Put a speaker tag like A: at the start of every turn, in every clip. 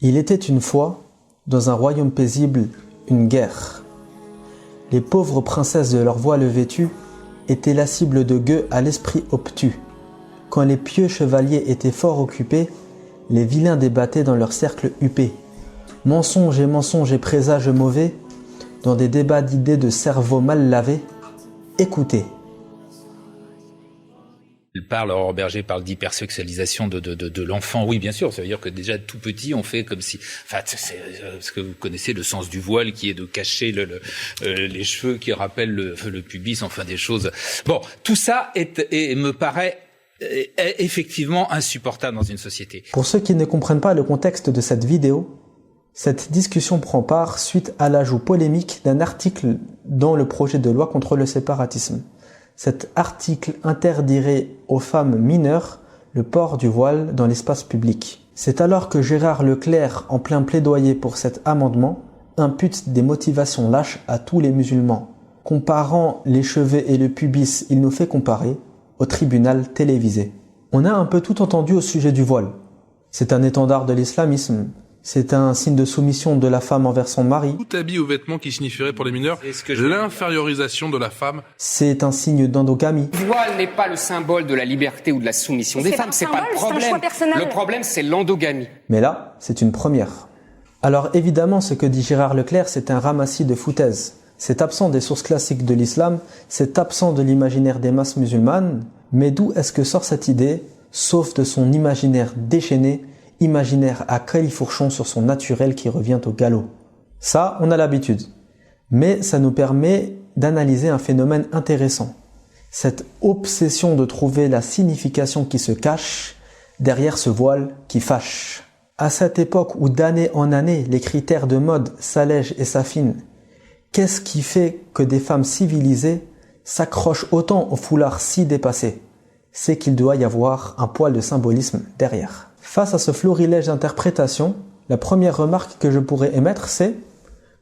A: Il était une fois, dans un royaume paisible, une guerre. Les pauvres princesses de leur voile vêtues étaient la cible de gueux à l'esprit obtus. Quand les pieux chevaliers étaient fort occupés, les vilains débattaient dans leur cercle huppé. Mensonges et présages mauvais, dans des débats d'idées de cerveau mal lavés, écoutez.
B: Aurore Berger parle d'hypersexualisation de l'enfant. Oui, bien sûr, ça veut dire que déjà tout petit, on fait comme si... Enfin, parce que vous connaissez le sens du voile qui est de cacher les cheveux qui rappellent le pubis, enfin des choses... Bon, tout ça me paraît effectivement insupportable dans une société.
A: Pour ceux qui ne comprennent pas le contexte de cette vidéo, cette discussion prend part suite à l'ajout polémique d'un article dans le projet de loi contre le séparatisme. Cet article interdirait aux femmes mineures le port du voile dans l'espace public. C'est alors que Gérard Leclerc, en plein plaidoyer pour cet amendement, impute des motivations lâches à tous les musulmans. Comparant les cheveux et le pubis, il nous fait comparer au tribunal télévisé. On a un peu tout entendu au sujet du voile. C'est un étendard de l'islamisme. C'est un signe de soumission de la femme envers son mari.
C: Tout habit ou vêtement qui signifierait pour les mineurs l'infériorisation de la femme.
A: C'est un signe d'endogamie.
D: Le voile n'est pas le symbole de la liberté ou de la soumission des femmes, c'est pas le problème. Le problème, c'est l'endogamie.
A: Mais là, c'est une première. Alors évidemment, ce que dit Gérard Leclerc, c'est un ramassis de foutaises. C'est absent des sources classiques de l'islam, c'est absent de l'imaginaire des masses musulmanes. Mais d'où est-ce que sort cette idée, sauf de son imaginaire déchaîné, imaginaire à califourchon sur son naturel qui revient au galop. Ça, on a l'habitude. Mais ça nous permet d'analyser un phénomène intéressant. Cette obsession de trouver la signification qui se cache derrière ce voile qui fâche. À cette époque où d'année en année, les critères de mode s'allègent et s'affinent, qu'est-ce qui fait que des femmes civilisées s'accrochent autant au foulard si dépassé? C'est qu'il doit y avoir un poil de symbolisme derrière. Face à ce florilège d'interprétations, la première remarque que je pourrais émettre, c'est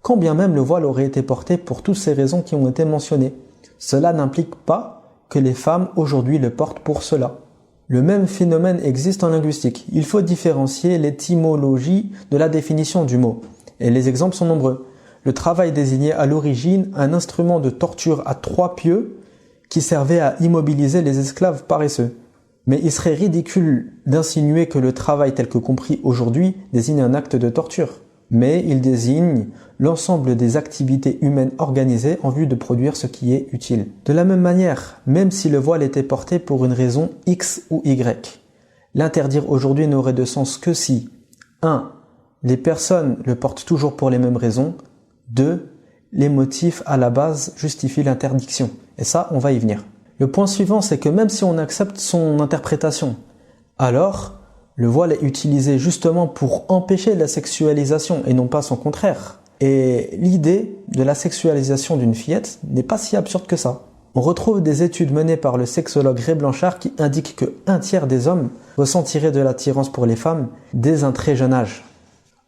A: quand bien même le voile aurait été porté pour toutes ces raisons qui ont été mentionnées, cela n'implique pas que les femmes aujourd'hui le portent pour cela. Le même phénomène existe en linguistique. Il faut différencier l'étymologie de la définition du mot. Et les exemples sont nombreux. Le travail désignait à l'origine un instrument de torture à 3 pieux qui servait à immobiliser les esclaves paresseux. Mais il serait ridicule d'insinuer que le travail tel que compris aujourd'hui désigne un acte de torture. Mais il désigne l'ensemble des activités humaines organisées en vue de produire ce qui est utile. De la même manière, même si le voile était porté pour une raison X ou Y, l'interdire aujourd'hui n'aurait de sens que si 1. Les personnes le portent toujours pour les mêmes raisons. 2. Les motifs à la base justifient l'interdiction. Et ça, on va y venir. Le point suivant, c'est que même si on accepte son interprétation, alors le voile est utilisé justement pour empêcher la sexualisation et non pas son contraire. Et l'idée de la sexualisation d'une fillette n'est pas si absurde que ça. On retrouve des études menées par le sexologue Ray Blanchard qui indiquent que 1/3 des hommes ressentiraient de l'attirance pour les femmes dès un très jeune âge.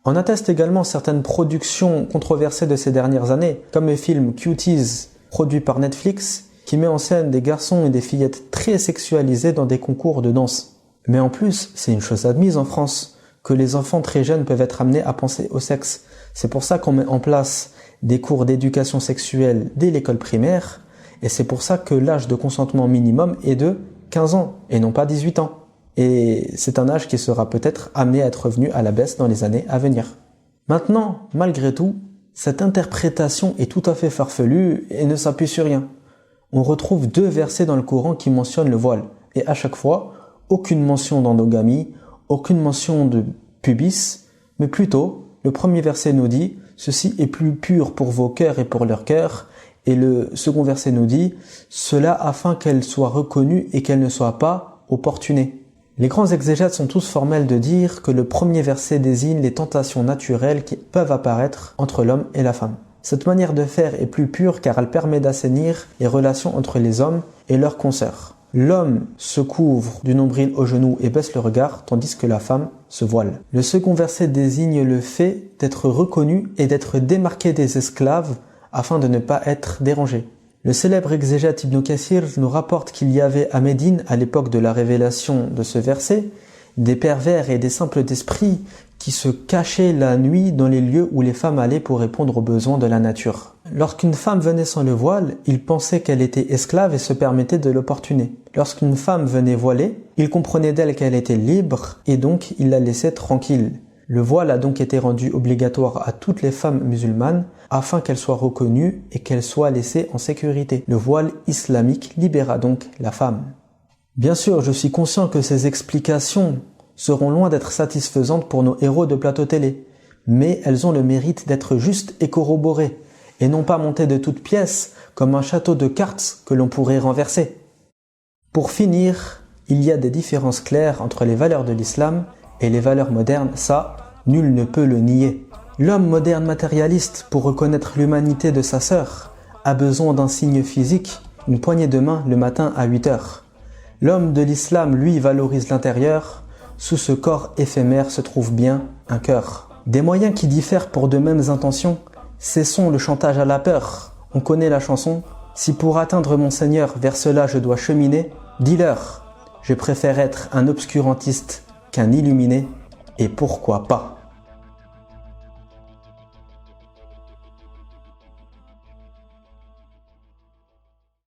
A: On atteste également certaines productions controversées de ces dernières années, comme le film Cuties, produit par Netflix, qui met en scène des garçons et des fillettes très sexualisés dans des concours de danse. Mais en plus, c'est une chose admise en France, que les enfants très jeunes peuvent être amenés à penser au sexe. C'est pour ça qu'on met en place des cours d'éducation sexuelle dès l'école primaire, et c'est pour ça que l'âge de consentement minimum est de 15 ans, et non pas 18 ans. Et c'est un âge qui sera peut-être amené à être revenu à la baisse dans les années à venir. Maintenant, malgré tout, cette interprétation est tout à fait farfelue et ne s'appuie sur rien. On retrouve 2 versets dans le Coran qui mentionnent le voile. Et à chaque fois, aucune mention d'endogamie, aucune mention de pubis, mais plutôt, le premier verset nous dit « Ceci est plus pur pour vos cœurs et pour leurs cœurs ». Et le second verset nous dit « Cela afin qu'elle soit reconnue et qu'elle ne soit pas opportunée ». Les grands exégètes sont tous formels de dire que le premier verset désigne les tentations naturelles qui peuvent apparaître entre l'homme et la femme. Cette manière de faire est plus pure car elle permet d'assainir les relations entre les hommes et leurs consoeurs. L'homme se couvre du nombril au genou et baisse le regard, tandis que la femme se voile. Le second verset désigne le fait d'être reconnu et d'être démarqué des esclaves afin de ne pas être dérangé. Le célèbre exégète Ibn Kathir nous rapporte qu'il y avait à Médine, à l'époque de la révélation de ce verset, des pervers et des simples d'esprit qui se cachaient la nuit dans les lieux où les femmes allaient pour répondre aux besoins de la nature. Lorsqu'une femme venait sans le voile, ils pensaient qu'elle était esclave et se permettaient de l'opportuner. Lorsqu'une femme venait voilée, ils comprenaient d'elle qu'elle était libre et donc ils la laissaient tranquille. Le voile a donc été rendu obligatoire à toutes les femmes musulmanes afin qu'elles soient reconnues et qu'elles soient laissées en sécurité. Le voile islamique libéra donc la femme. Bien sûr, je suis conscient que ces explications seront loin d'être satisfaisantes pour nos héros de plateau télé, mais elles ont le mérite d'être justes et corroborées, et non pas montées de toutes pièces comme un château de cartes que l'on pourrait renverser. Pour finir, il y a des différences claires entre les valeurs de l'islam et les valeurs modernes, ça, nul ne peut le nier. L'homme moderne matérialiste, pour reconnaître l'humanité de sa sœur, a besoin d'un signe physique, une poignée de main le matin à 8 heures. L'homme de l'islam, lui, valorise l'intérieur. Sous ce corps éphémère se trouve bien un cœur. Des moyens qui diffèrent pour de mêmes intentions. Cessons le chantage à la peur. On connaît la chanson. Si pour atteindre mon Seigneur, vers cela je dois cheminer, dis-leur, je préfère être un obscurantiste qu'un illuminé, et pourquoi pas.